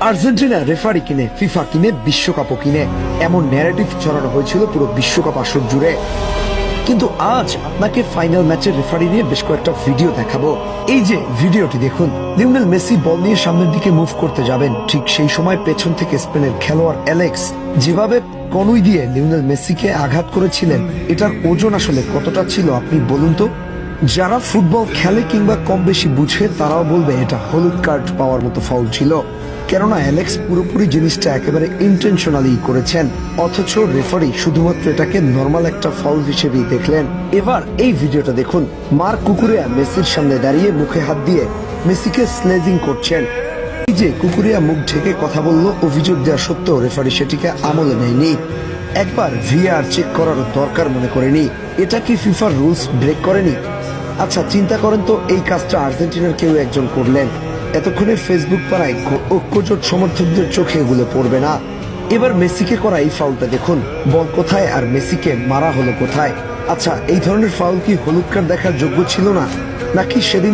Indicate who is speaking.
Speaker 1: Argentina referee কিনে, FIFA কিনে, বিশ্বকাপও কিনে, এমন ন্যারেটিভ ছড়ানো হয়েছিল পুরো বিশ্বকাপ আসর জুড়ে। কিন্তু আজ আপনাকে ফাইনাল ম্যাচের রেফারি নিয়ে বেশ কয়েকটা ভিডিও দেখাবো। এই যে ভিডিওটি দেখুন, লিওনেল মেসি বল নিয়ে সামনের দিকে মুভ করতে যাবেন, ঠিক সেই সময় পেছন থেকে স্পেনের খেলোয়াড় অ্যালেক্স যেভাবে কনুই দিয়ে লিওনেল মেসিকে আঘাত করেছিলেন, এটার ওজন আসলে কতটা ছিল আপনি বলুন তো। যারা ফুটবল খেলে কিংবা কম বেশি বুঝে তারাও বলবে এটা হলুদ কার্ড পাওয়ার মতো ফাউল ছিল, কেননা অ্যালেক্স পুরোপুরি জিনিসটা একেবারে ইন্টেনশনালি করেছেন, অথচ রেফারি শুধুমাত্র এটাকে নর্মাল একটা ফাউল হিসেবেই দেখলেন। এবার এই ভিডিওটা দেখুন, মার্ক কুকুরেয়া মেসির সামনে দাঁড়িয়ে মুখে হাত দিয়ে মেসিকে স্লেজিং করছেন। এই যে কুকুরেয়া মুখ ঢেকে কথা বলল, অভিযোগ দেওয়া সত্ত্বেও রেফারি সেটিকে আমলে নেয়নি, একবার ভিআর চেক করারও দরকার মনে করেনি। এটা কি ফিফার রুলস ব্রেক করেনি? আচ্ছা চিন্তা করেন তো, এই কাজটা আর্জেন্টিনার কেউ একজন করলেন, এতক্ষণে ফেসবুক পাড়ায় ঐক্যজোট সমর্থকদের চোখে এগুলো পড়বে না। এবার মেসিকে করা এই ফাউলটা দেখুন, বল কোথায় আর মেসিকে মারা হলো কোথায়। আচ্ছা এই ধরনের ফাউল কি হলুদ কার্ড দেখার যোগ্য ছিল না, নাকি সেদিন